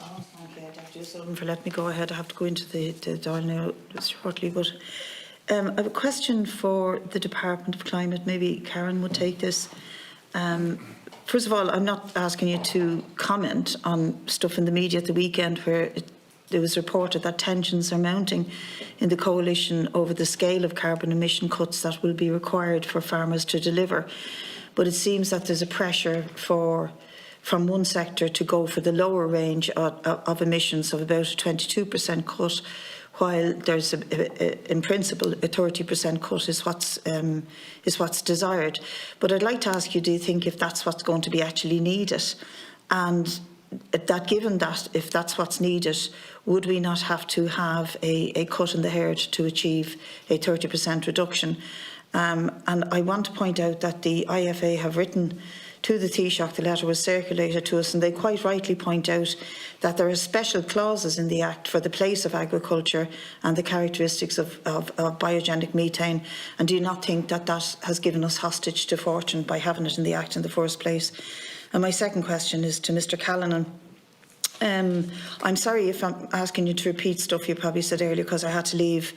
Thank you, Dr. Sullivan, for letting me go ahead. I have to go into the dial now shortly, but I have a question for the Department of Climate. Maybe Karen would take this. First of all, I'm not asking you to comment on stuff in the media at the weekend where it was reported that tensions are mounting in the coalition over the scale of carbon emission cuts that will be required for farmers to deliver. But it seems that there's a pressure from one sector to go for the lower range of emissions of about a 22% cut, while there's, in principle, a 30% cut is what's desired. But I'd like to ask you, do you think if that's what's going to be actually needed, and that given that if that's what's needed, would we not have to have a cut in the herd to achieve a 30% reduction? And I want to point out that the IFA have written to the Taoiseach, the letter was circulated to us, and they quite rightly point out that there are special clauses in the Act for the place of agriculture and the characteristics of biogenic methane, and do you not think that that has given us hostage to fortune by having it in the Act in the first place? And my second question is to Mr Callanan. I'm sorry if I'm asking you to repeat stuff you probably said earlier because I had to leave,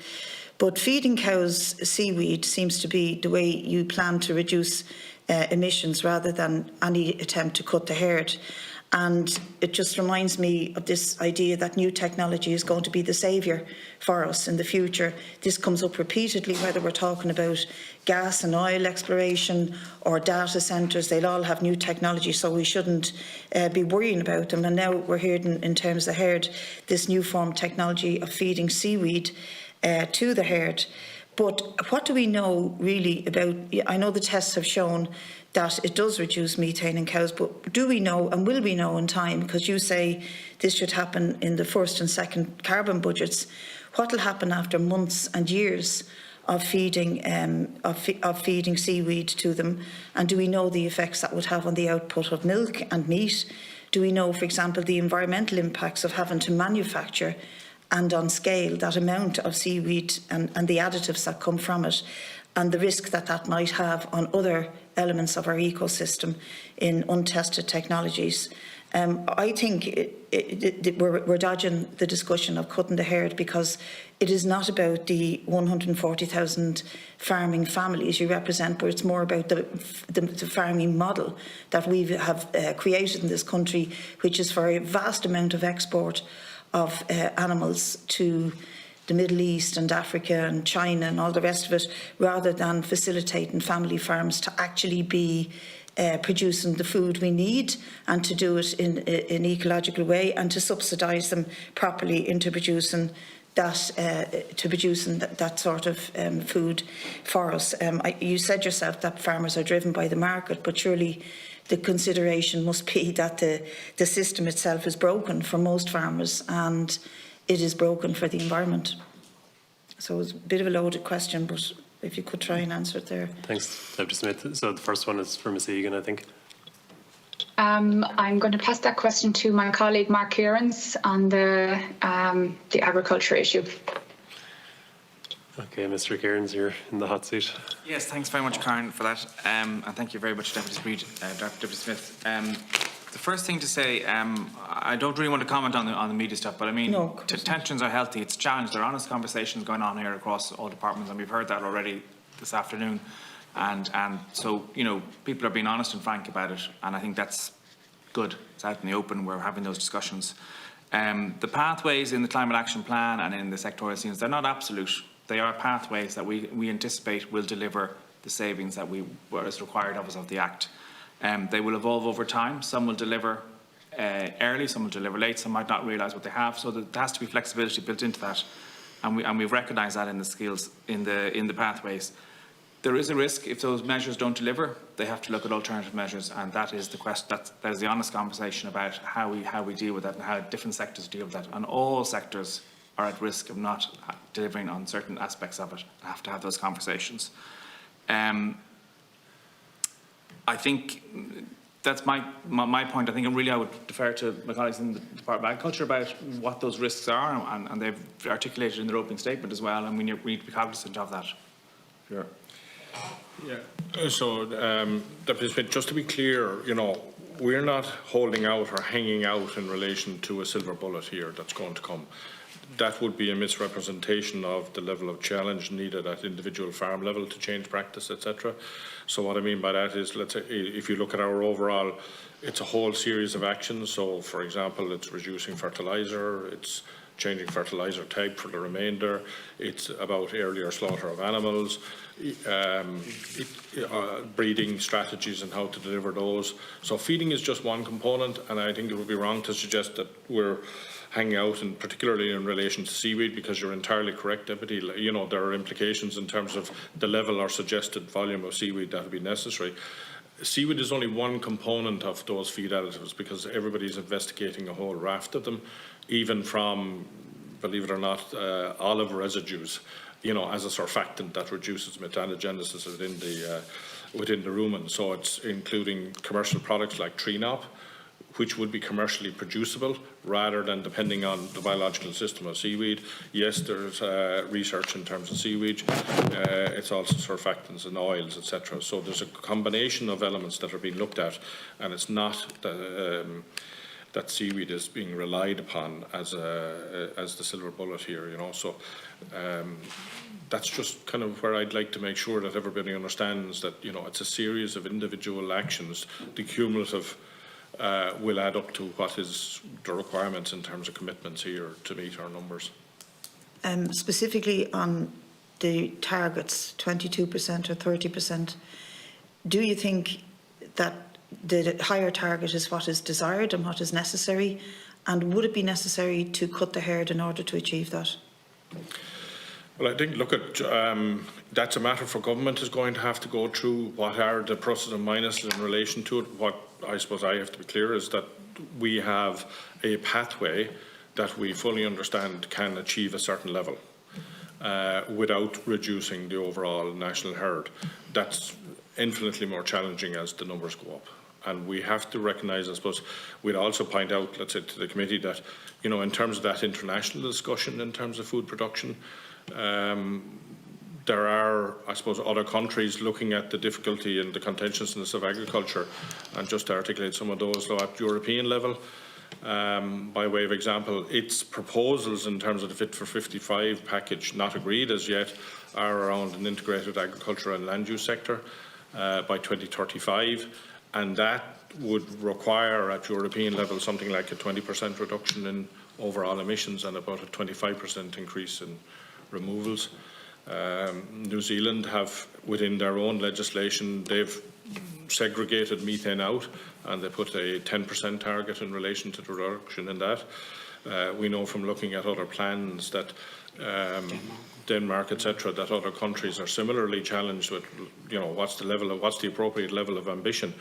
but feeding cows seaweed seems to be the way you plan to reduce emissions rather than any attempt to cut the herd. And it just reminds me of this idea that new technology is going to be the saviour for us in the future. This comes up repeatedly, whether we're talking about gas and oil exploration or data centres. They'll all have new technology, so we shouldn't be worrying about them. And now we're hearing, in terms of the herd, this new form of technology of feeding seaweed to the herd. But what do we know really about, I know the tests have shown that it does reduce methane in cows, but do we know and will we know in time, because you say this should happen in the first and second carbon budgets, what will happen after months and years of feeding seaweed to them, and do we know the effects that would have on the output of milk and meat? Do we know, for example, the environmental impacts of having to manufacture and on scale that amount of seaweed and the additives that come from it, and the risk that that might have on other elements of our ecosystem in untested technologies? I think we're dodging the discussion of cutting the herd, because it is not about the 140,000 farming families you represent, but it's more about the farming model that we have created in this country, which is for a vast amount of export of animals to the Middle East and Africa and China and all the rest of it, rather than facilitating family farms to actually be producing the food we need, and to do it in an ecological way, and to subsidise them properly into producing that sort of food for us. You said yourself that farmers are driven by the market, but surely the consideration must be that the system itself is broken for most farmers, and it is broken for the environment. So it's a bit of a loaded question, but if you could try and answer it there. Thanks, Dr. Smith. So the first one is for Ms. Egan, I think. I'm going to pass that question to my colleague Mark Kearns on the agriculture issue. Okay, Mr. Kearns, you're in the hot seat. Yes, thanks very much, Karen, for that, and thank you very much, Deputy Smith. The first thing to say, I don't really want to comment on the media stuff, but I mean, tensions are healthy. It's challenged. There are honest conversations going on here across all departments, and we've heard that already this afternoon. And so, you know, people are being honest and frank about it, and I think that's good. It's out in the open. We're having those discussions. The pathways in the Climate Action Plan and in the sectorial scenes, they're not absolute. They are pathways that we anticipate will deliver the savings that is required of us of the Act. They will evolve over time. Some will deliver early, some will deliver late, some might not realise what they have. So there has to be flexibility built into that, and we've recognised that in the skills in the pathways. There is a risk if those measures don't deliver. They have to look at alternative measures, and that is the question. That is the honest conversation about how we deal with that and how different sectors deal with that. And all sectors are at risk of not delivering on certain aspects of it. I have to have those conversations. I think that's my point. I think I would defer to my colleagues in the Department of Agriculture about what those risks are, and they've articulated in their opening statement as well, and we need to be cognizant of that. Sure. Yeah. So, Deputy Smith, just to be clear, you know, we're not holding out or hanging out in relation to a silver bullet here that's going to come. That would be a misrepresentation of the level of challenge needed at individual farm level to change practice, etc. So what I mean by that is, let's say, if you look at our overall, it's a whole series of actions. So, for example, it's reducing fertiliser, it's changing fertiliser type for the remainder, it's about earlier slaughter of animals, breeding strategies and how to deliver those. So feeding is just one component, and I think it would be wrong to suggest that we're hanging out, and particularly in relation to seaweed, because you're entirely correct, Deputy. You know, there are implications in terms of the level or suggested volume of seaweed that would be necessary. Seaweed is only one component of those feed additives, because everybody's investigating a whole raft of them, even from, believe it or not, olive residues, you know, as a surfactant that reduces methanogenesis within the rumen. So it's including commercial products like tree nop, which would be commercially producible rather than depending on the biological system of seaweed. Yes, there's research in terms of seaweed. It's also surfactants and oils, etc. So there's a combination of elements that are being looked at, and it's not that seaweed is being relied upon as the silver bullet here, you know. So that's just kind of where I'd like to make sure that everybody understands that, you know, it's a series of individual actions. The cumulative will add up to what is the requirements in terms of commitments here to meet our numbers. Specifically on the targets, 22% or 30%, do you think that the higher target is what is desired and what is necessary? And would it be necessary to cut the herd in order to achieve that? Well, I think, look at, that's a matter for government is going to have to go through what are the pluses and minuses in relation to it. What I suppose I have to be clear is that we have a pathway that we fully understand can achieve a certain level without reducing the overall national herd. That's infinitely more challenging as the numbers go up. And we have to recognise, I suppose, we'd also point out, let's say, to the committee that, you know, in terms of that international discussion in terms of food production, there are, I suppose, other countries looking at the difficulty and the contentiousness of agriculture, and just to articulate some of those, though, at European level. By way of example, its proposals in terms of the Fit for 55 package, not agreed as yet, are around an integrated agriculture and land use sector by 2035, and that would require at European level something like a 20% reduction in overall emissions and about a 25% increase in removals. New Zealand have, within their own legislation, they've segregated methane out, and they put a 10% target in relation to the reduction in that. We know from looking at other plans that Denmark, etc., that other countries are similarly challenged with, you know, what's the appropriate level of ambition.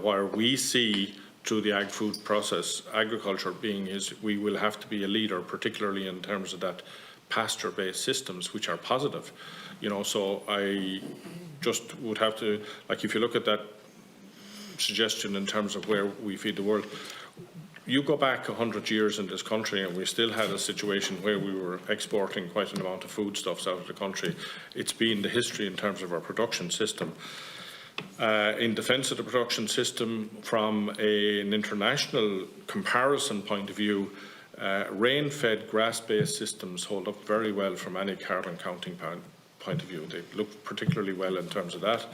Where we see through the ag-food process, agriculture being is we will have to be a leader, particularly in terms of that pasture-based systems, which are positive, you know. So I just would have to, like, if you look at that suggestion in terms of where we feed the world, you go back 100 years in this country and we still had a situation where we were exporting quite an amount of foodstuffs out of the country. It's been the history in terms of our production system. In defence of the production system, from an international comparison point of view, rain-fed grass-based systems hold up very well from any carbon counting point of view. They look particularly well in terms of that.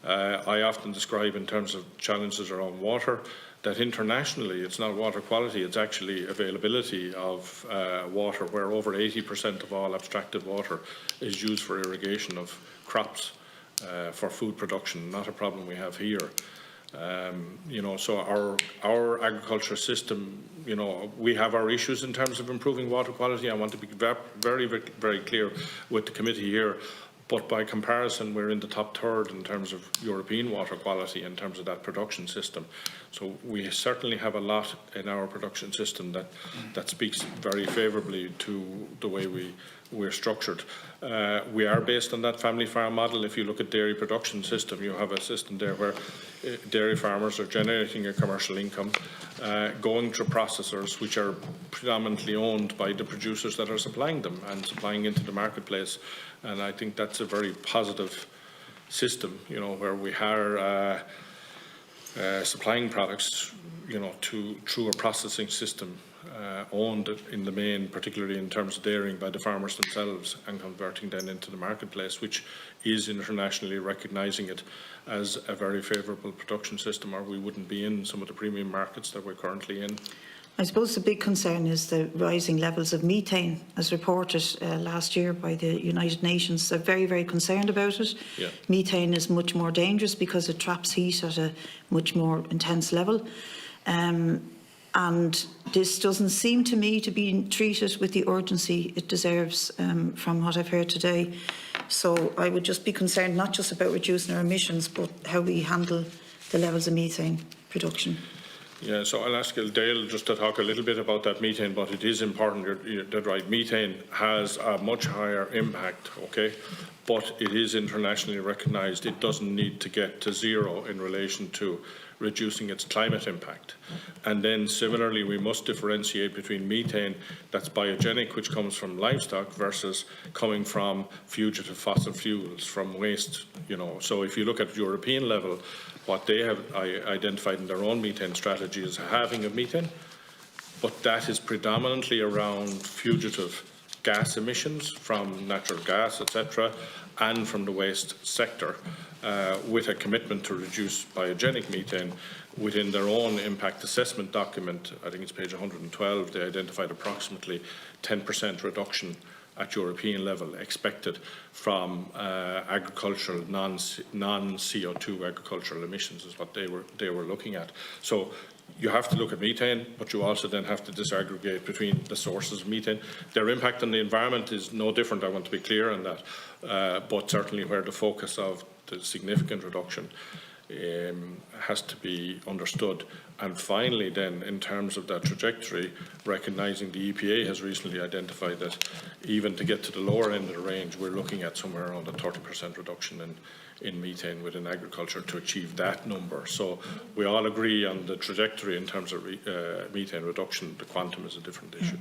I often describe in terms of challenges around water that internationally it's not water quality, it's actually availability of water, where over 80% of all abstracted water is used for irrigation of crops for food production, not a problem we have here. You know, so our agriculture system, you know, we have our issues in terms of improving water quality. I want to be very, very clear with the committee here. But by comparison, we're in the top third in terms of European water quality in terms of that production system. So we certainly have a lot in our production system that speaks very favourably to the way we're structured. We are based on that family farm model. If you look at dairy production system, you have a system there where dairy farmers are generating a commercial income, going to processors which are predominantly owned by the producers that are supplying them and supplying into the marketplace. And I think that's a very positive system, you know, where we are supplying products, through a processing system owned in the main, particularly in terms of dairying, by the farmers themselves, and converting then into the marketplace, which is internationally recognising it as a very favourable production system, or we wouldn't be in some of the premium markets that we're currently in. I suppose the big concern is the rising levels of methane, as reported last year by the United Nations. They're very, very concerned about it. Yeah. Methane is much more dangerous because it traps heat at a much more intense level. And this doesn't seem to me to be treated with the urgency it deserves from what I've heard today. So I would just be concerned not just about reducing our emissions, but how we handle the levels of methane production. Yeah, so I'll ask Dale just to talk a little bit about that methane, but it is important, you're right, methane has a much higher impact, okay? But it is internationally recognised. It doesn't need to get to zero in relation to reducing its climate impact. And then similarly, we must differentiate between methane that's biogenic, which comes from livestock, versus coming from fugitive fossil fuels, from waste, So if you look at European level, what they have identified in their own methane strategy is a halving of methane, but that is predominantly around fugitive gas emissions from natural gas, etc., and from the waste sector, with a commitment to reduce biogenic methane. Within their own impact assessment document, I think it's page 112, they identified approximately 10% reduction at European level expected from agricultural, non-CO2 agricultural emissions is what they were looking at. So you have to look at methane, but you also then have to disaggregate between the sources of methane. Their impact on the environment is no different, I want to be clear on that, but certainly where the focus of the significant reduction has to be understood. And finally then, in terms of that trajectory, recognising the EPA has recently identified that even to get to the lower end of the range, we're looking at somewhere around a 30% reduction in methane within agriculture to achieve that number. So we all agree on the trajectory in terms of methane reduction. The quantum is a different issue.